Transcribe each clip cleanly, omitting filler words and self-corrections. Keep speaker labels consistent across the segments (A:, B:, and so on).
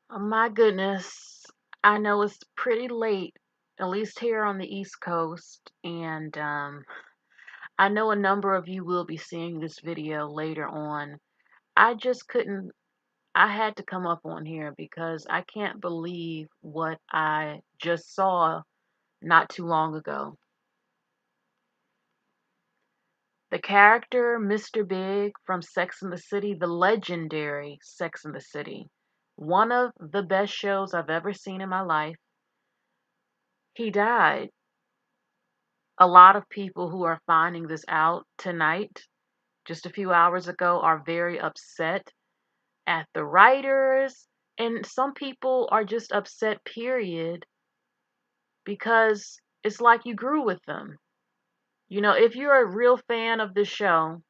A: Oh my goodness. I know it's pretty late, at least here on the East Coast, and I know a number of you will be seeing this video later on. I just couldn't, I had to come up on here because I can't believe what I just saw not too long ago. The character Mr. Big from Sex and the City, the legendary Sex and the City, one of the best shows I've ever seen in my life, he died. A lot of people who are finding this out tonight, just a few hours ago, are very upset at the writers. And some people are just upset, period, because it's like you grew with them. You know, if you're a real fan of this show,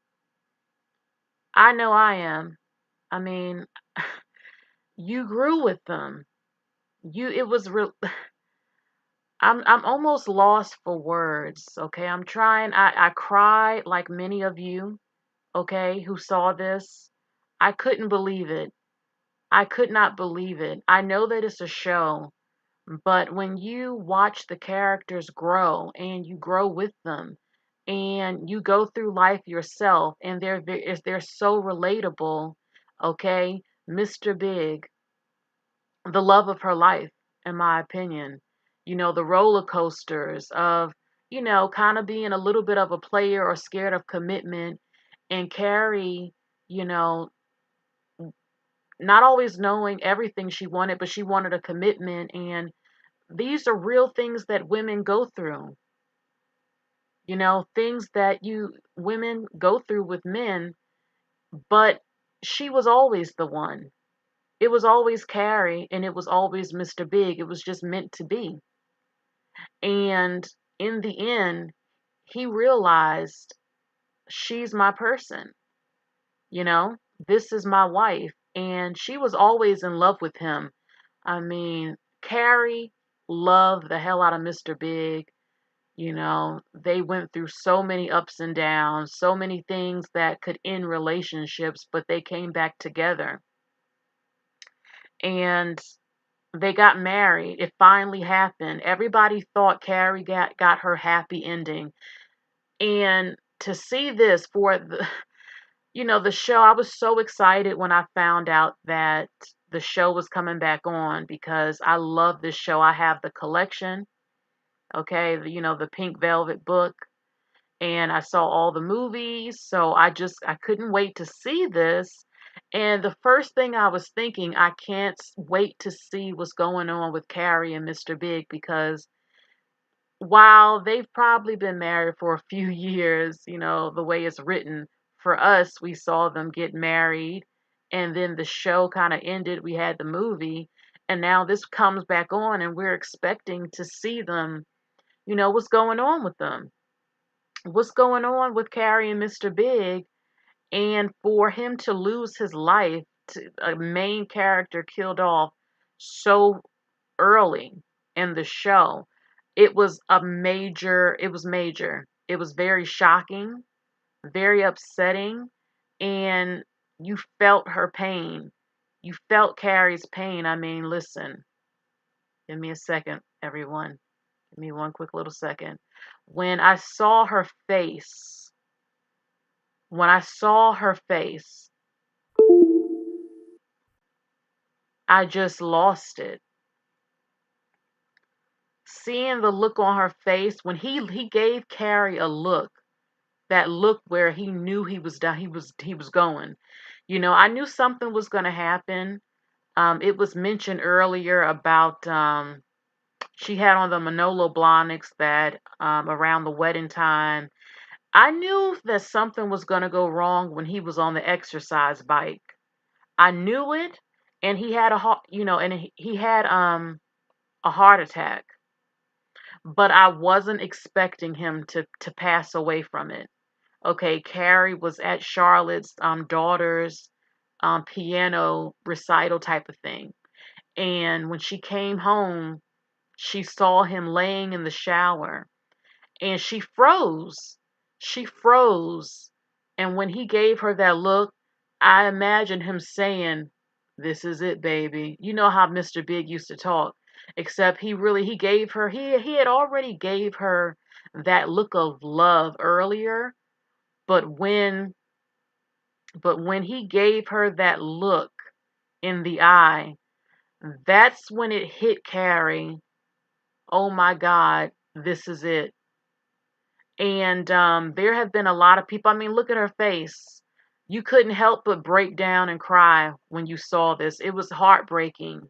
A: I know I am. I mean, you grew with them. It was real. I'm almost lost for words. Okay, I'm trying. I cried like many of you, okay, who saw this. I couldn't believe it. I could not believe it. I know that it's a show, but when you watch the characters grow and you grow with them and you go through life yourself and they're so relatable, okay? Mr. Big, the love of her life, in my opinion. You know, the roller coasters of, kind of being a little bit of a player or scared of commitment, and Carrie, you know, not always knowing everything she wanted, but she wanted a commitment. And these are real things that women go through, things that you women go through with men, but she was always the one. It was always Carrie and it was always Mr. Big. It was just meant to be. And in the end, he realized she's my person, you know, this is my wife. And she was always in love with him. I mean, Carrie loved the hell out of Mr. Big. You know, they went through so many ups and downs, so many things that could end relationships, but they came back together. And they got married. It finally happened. Everybody thought Carrie got her happy ending. And to see this for the show, I was so excited when I found out that the show was coming back on because I love this show. I have the collection, okay, the Pink Velvet book, and I saw all the movies, so I couldn't wait to see this. And the first thing I was thinking, I can't wait to see what's going on with Carrie and Mr. Big, because while they've probably been married for a few years, the way it's written, for us, we saw them get married and then the show kind of ended. We had the movie, and now this comes back on and we're expecting to see them, what's going on with them. What's going on with Carrie and Mr. Big, and for him to lose his life, to a main character killed off so early in the show. It was major. It was very shocking, very upsetting, and you felt her pain. You felt Carrie's pain. I mean, listen, give me a second, everyone. Give me one quick little second. When I saw her face, when I saw her face, I just lost it. Seeing the look on her face when he gave Carrie a look, that look where he knew he was done, he was going. I knew something was going to happen. It was mentioned earlier about she had on the Manolo Blahniks that around the wedding time. I knew that something was going to go wrong when he was on the exercise bike. I knew it, and he had and he had a heart attack, but I wasn't expecting him to pass away from it. Okay, Carrie was at Charlotte's daughter's piano recital type of thing. And when she came home, she saw him laying in the shower and she froze. She froze. And when he gave her that look, I imagined him saying, This is it, baby. You know how Mr. Big used to talk, except he gave her he had already gave her that look of love earlier, but when he gave her that look in the eye, that's when it hit Carrie. Oh my God, this is it. And there have been a lot of people. I mean, look at her face. You couldn't help but break down and cry when you saw this. It was heartbreaking.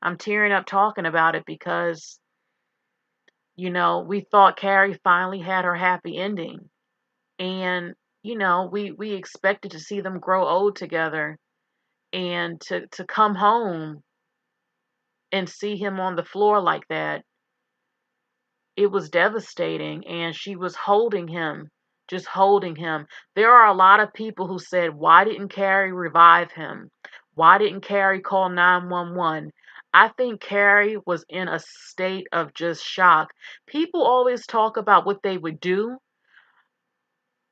A: I'm tearing up talking about it because, we thought Carrie finally had her happy ending. And, we expected to see them grow old together and to come home and see him on the floor like that. It was devastating, and she was holding him, just holding him. There are a lot of people who said, why didn't Carrie revive him? Why didn't Carrie call 911? I think Carrie was in a state of just shock. People always talk about what they would do.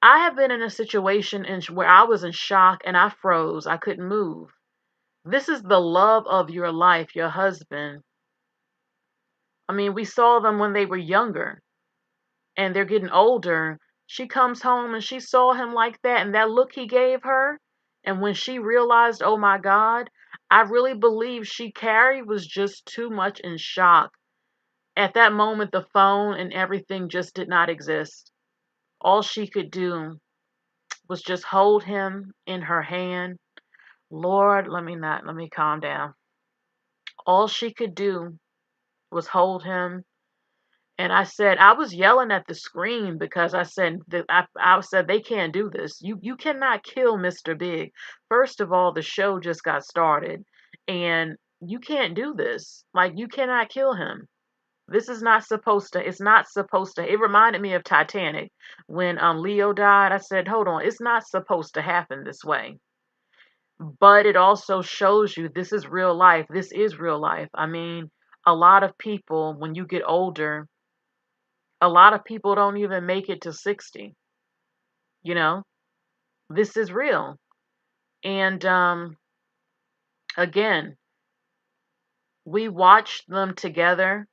A: I have been in a situation where I was in shock and I froze. I couldn't move. This is the love of your life, your husband. I mean, we saw them when they were younger and they're getting older. She comes home and she saw him like that, and that look he gave her. And when she realized, oh my God, I really believe Carrie was just too much in shock. At that moment, the phone and everything just did not exist. All she could do was just hold him in her hand. Lord, let me calm down. All she could do was hold him. And I was yelling at the screen because I said they can't do this. You cannot kill Mr. Big. First of all, the show just got started, and you can't do this. Like, you cannot kill him. This is not supposed to. It's not supposed to. It reminded me of Titanic when Leo died. I said, hold on, it's not supposed to happen this way. But it also shows you this is real life. This is real life. I mean, a lot of people, when you get older, a lot of people don't even make it to 60. You know, this is real. And again, we watched them together,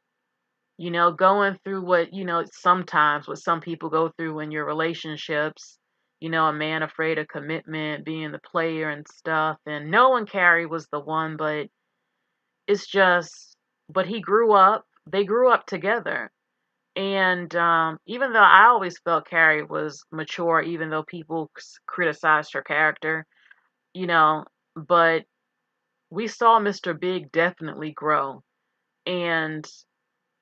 A: going through what, sometimes what some people go through in your relationships, a man afraid of commitment, being the player and stuff. And knowing Carrie was the one, but it's just, but he grew up, they grew up together. And even though I always felt Carrie was mature, even though people criticized her character, you know, but we saw Mr. Big definitely grow. And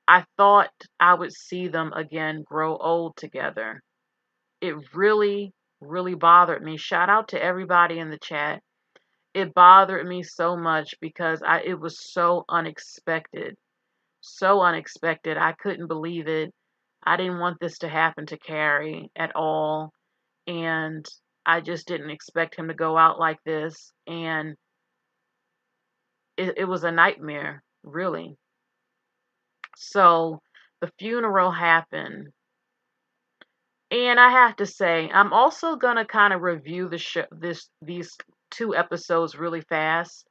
A: I thought I would see them again grow old together. It really, really bothered me. Shout out to everybody in the chat. It bothered me so much because it was so unexpected. So unexpected. I couldn't believe it. I didn't want this to happen to Carrie at all. And I just didn't expect him to go out like this. And it was a nightmare, really. So the funeral happened. And I have to say, I'm also gonna kind of review these two episodes really fast.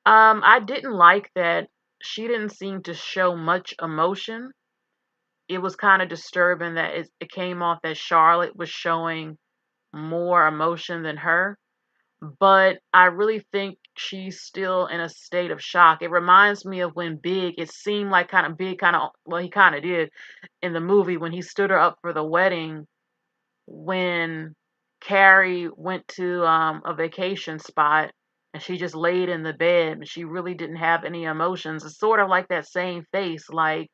A: I didn't like that she didn't seem to show much emotion. It was kind of disturbing that it came off that Charlotte was showing more emotion than her. But I really think she's still in a state of shock. It reminds me of when Big, it seemed like kind of Big, well, he kind of did in the movie when he stood her up for the wedding, when Carrie went to a vacation spot and she just laid in the bed and she really didn't have any emotions. It's sort of like that same face. Like,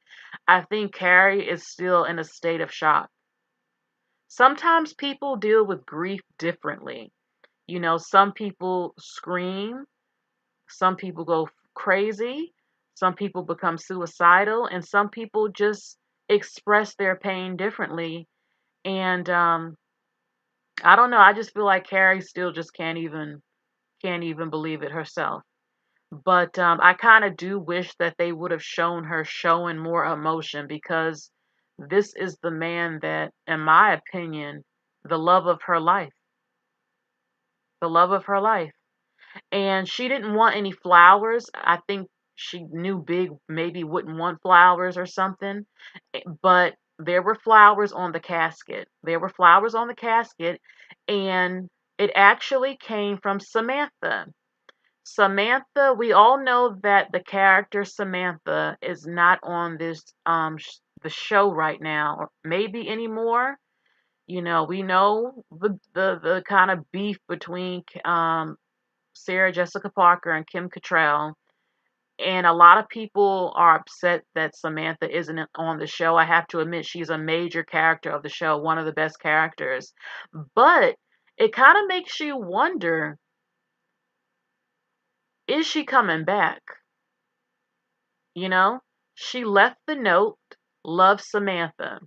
A: I think Carrie is still in a state of shock. Sometimes people deal with grief differently. Some people scream, some people go crazy, some people become suicidal, and some people just express their pain differently. And I don't know. I just feel like Carrie still just can't even believe it herself. But I kind of do wish that they would have shown her showing more emotion because this is the man that, in my opinion, the love of her life, the love of her life. And she didn't want any flowers. I think she knew Big maybe wouldn't want flowers or something. But there were flowers on the casket. There were flowers on the casket, and it actually came from Samantha. Samantha, we all know that the character Samantha is not on this the show right now, or maybe anymore. You know, we know the kind of beef between Sarah Jessica Parker and Kim Cattrall, and a lot of people are upset that Samantha isn't on the show. I have to admit, she's a major character of the show, one of the best characters. But it kind of makes you wonder, is she coming back? You know, she left the note, love Samantha.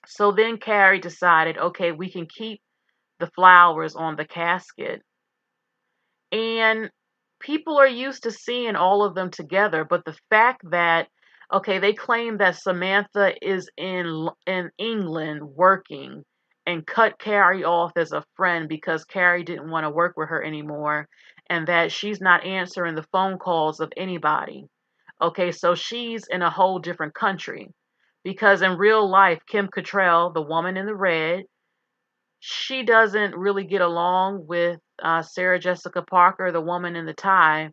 A: So then Carrie decided, okay, we can keep the flowers on the casket. And people are used to seeing all of them together, but the fact that, okay, they claim that Samantha is in England working and cut Carrie off as a friend because Carrie didn't want to work with her anymore, and that she's not answering the phone calls of anybody. Okay, so she's in a whole different country. Because in real life, Kim Cattrall, the woman in the red, she doesn't really get along with Sarah Jessica Parker, the woman in the tie,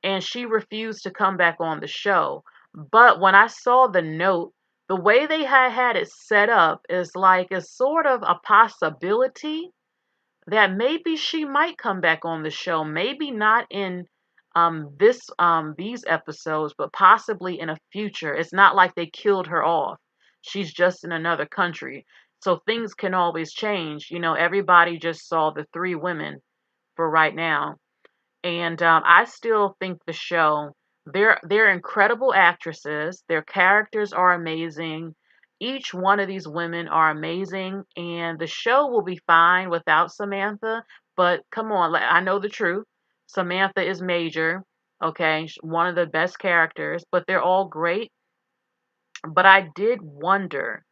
A: and she refused to come back on the show. But when I saw the note, the way they had it set up is like a sort of a possibility that maybe she might come back on the show. Maybe not in these episodes, but possibly in a future. It's not like they killed her off. She's just in another country. So things can always change. You know, everybody just saw the three women for right now. And I still think the show, they're incredible actresses. Their characters are amazing. Each one of these women are amazing, and the show will be fine without Samantha. But come on, I know the truth. Samantha is major, okay, one of the best characters, but they're all great. But I did wonder,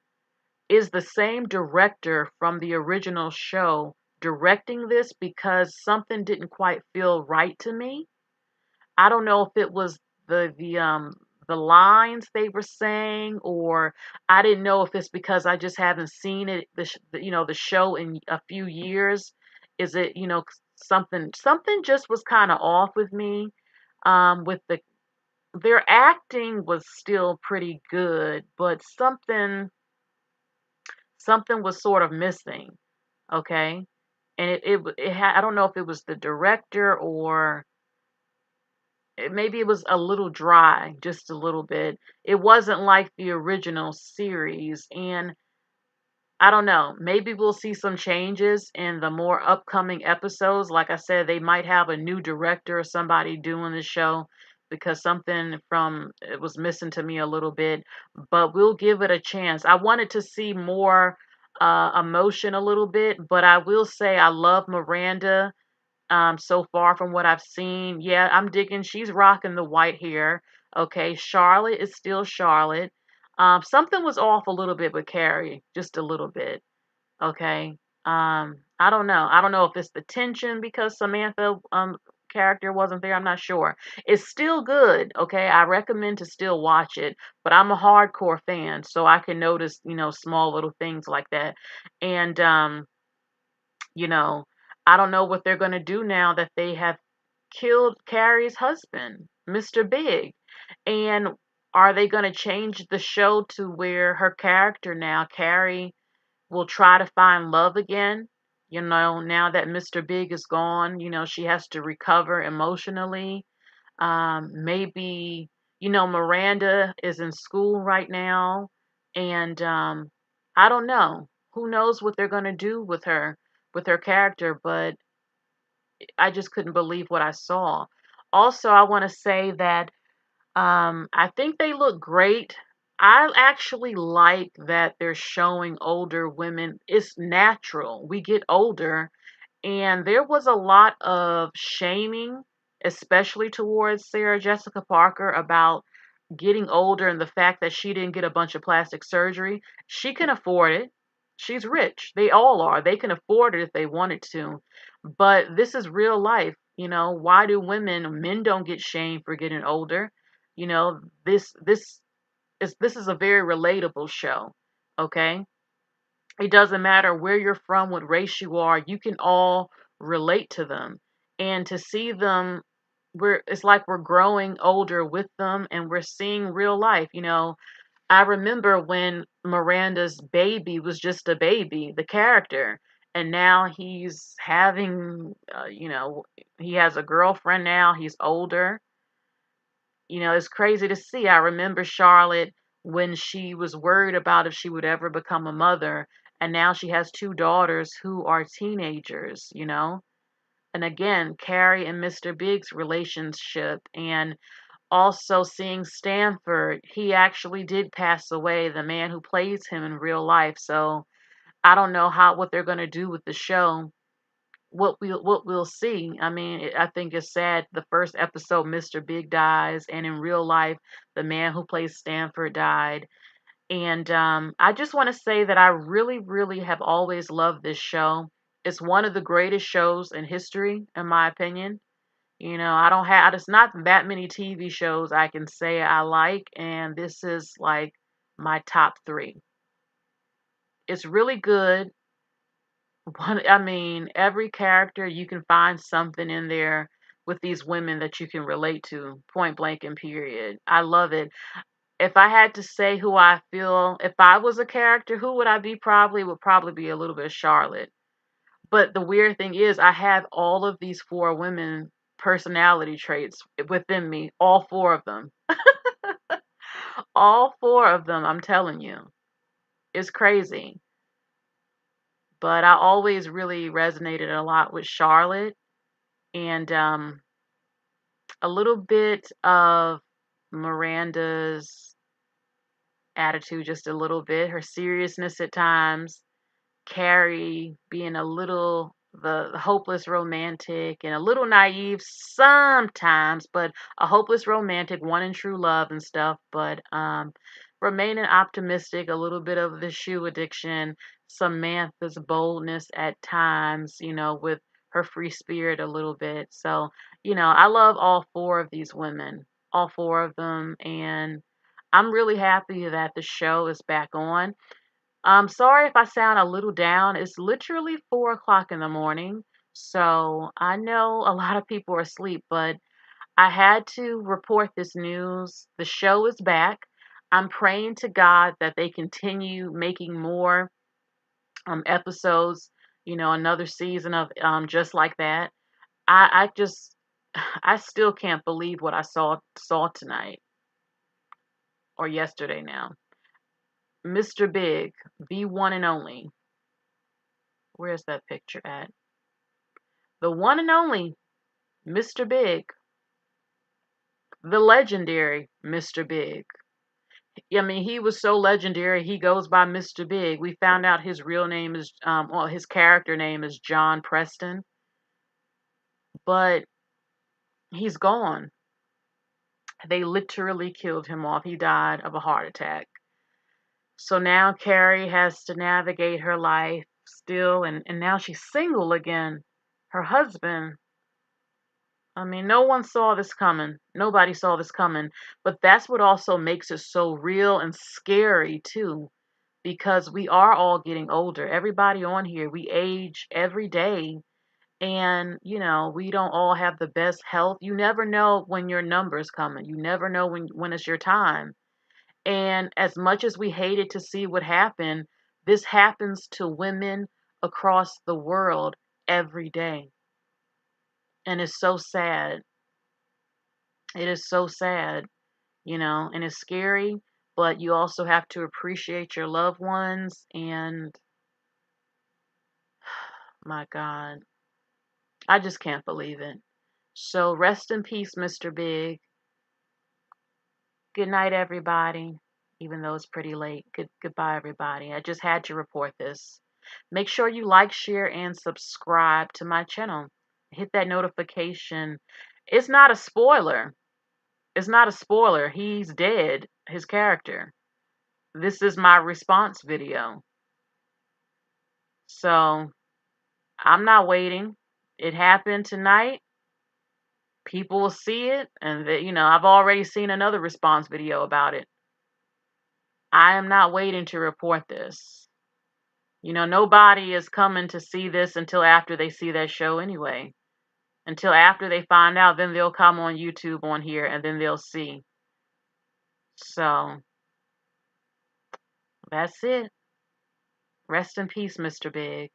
A: is the same director from the original show directing this because something didn't quite feel right to me? I don't know if it was the lines they were saying, or I didn't know if it's because I just haven't seen it the show in a few years. Is it, something just was kind of off with me. With their acting was still pretty good, but something was sort of missing. Okay, and it had, I don't know if it was the director or maybe it was a little dry, just a little bit. It wasn't like the original series, and I don't know. Maybe we'll see some changes in the more upcoming episodes. Like I said, they might have a new director or somebody doing the show because something from it was missing to me a little bit. But we'll give it a chance. I wanted to see more emotion a little bit, but I will say I love Miranda so far from what I've seen. Yeah, I'm digging. She's rocking the white hair. Okay, Charlotte is still Charlotte. Something was off a little bit with Carrie, just a little bit. Okay. I don't know. I don't know if it's the tension because Samantha character wasn't there. I'm not sure. It's still good. Okay, I recommend to still watch it, but I'm a hardcore fan, so I can notice small little things like that. And you know, I don't know what they're going to do now that they have killed Carrie's husband, Mr. Big. And are they going to change the show to where her character now, Carrie, will try to find love again? Now that Mr. Big is gone, she has to recover emotionally. Maybe, Miranda is in school right now, and I don't know. Who knows what they're going to do with her character, but I just couldn't believe what I saw. Also, I want to say that I think they look great. I actually like that they're showing older women. It's natural. We get older, and there was a lot of shaming, especially towards Sarah Jessica Parker, about getting older and the fact that she didn't get a bunch of plastic surgery. She can afford it. She's rich. They all are. They can afford it if they wanted to. But this is real life. Why do men don't get shamed for getting older? You know, this is a very relatable show. Okay? It doesn't matter where you're from, what race you are, you can all relate to them. And to see them, it's like we're growing older with them and we're seeing real life. I remember when Miranda's baby was just a baby, the character, and now he's having, he has a girlfriend now, he's older. It's crazy to see. I remember Charlotte when she was worried about if she would ever become a mother, and now she has two daughters who are teenagers. And again, Carrie and Mr. Big's relationship, and also seeing Stanford, he actually did pass away, the man who plays him in real life. So I don't know what they're going to do with the show. What we'll see. I mean, I think it's sad. The first episode, Mr. Big dies, and in real life, the man who plays Stanford died. And I just want to say that I really, really have always loved this show. It's one of the greatest shows in history, in my opinion. I don't have, it's not that many TV shows I can say I like, and this is like my top three. It's really good. I mean, every character you can find something in there with these women that you can relate to, point blank and period. I love it. If I had to say who I feel, if I was a character, who would I be? Probably would probably be a little bit of Charlotte. But the weird thing is, I have all of these four women personality traits within me, all four of them. All four of them, I'm telling you. It's crazy. But I always really resonated a lot with Charlotte, and a little bit of Miranda's attitude, just a little bit, her seriousness at times, Carrie being a little the hopeless romantic and a little naive sometimes, but a hopeless romantic, one in true love and stuff, but remaining optimistic, a little bit of the shoe addiction, Samantha's boldness at times, with her free spirit a little bit. So, I love all four of these women, all four of them, and I'm really happy that the show is back on. I'm sorry if I sound a little down. It's literally 4 o'clock in the morning. So I know a lot of people are asleep, but I had to report this news. The show is back. I'm praying to God that they continue making more episodes, another season of just like that. I just I still can't believe what I saw tonight or yesterday now. Mr. Big, the one and only. Where's that picture at? The one and only Mr. Big, the legendary Mr. Big. I mean, he was so legendary, he goes by Mr. Big. We found out his real name is, well, his character name is John Preston, but he's gone. They literally killed him off. He died of a heart attack. So now Carrie has to navigate her life still, and now she's single again. Her husband, I mean, no one saw this coming. Nobody saw this coming. But that's what also makes it so real and scary, too, because we are all getting older. Everybody on here, we age every day. And, we don't all have the best health. You never know when your number's coming. You never know when it's your time. And as much as we hated to see what happened, this happens to women across the world every day. And it's so sad. It is so sad, and it's scary, but you also have to appreciate your loved ones. And my God, I just can't believe it. So rest in peace, Mr. Big. Good night, everybody. Even though it's pretty late. Goodbye, everybody. I just had to report this. Make sure you like, share, and subscribe to my channel. Hit that notification. It's not a spoiler. It's not a spoiler. He's dead, his character. This is my response video. So I'm not waiting. It happened tonight. People will see it, and I've already seen another response video about it. I am not waiting to report this. Nobody is coming to see this until after they see that show anyway. Until after they find out, then they'll come on YouTube on here, and then they'll see. So that's it. Rest in peace, Mr. Big.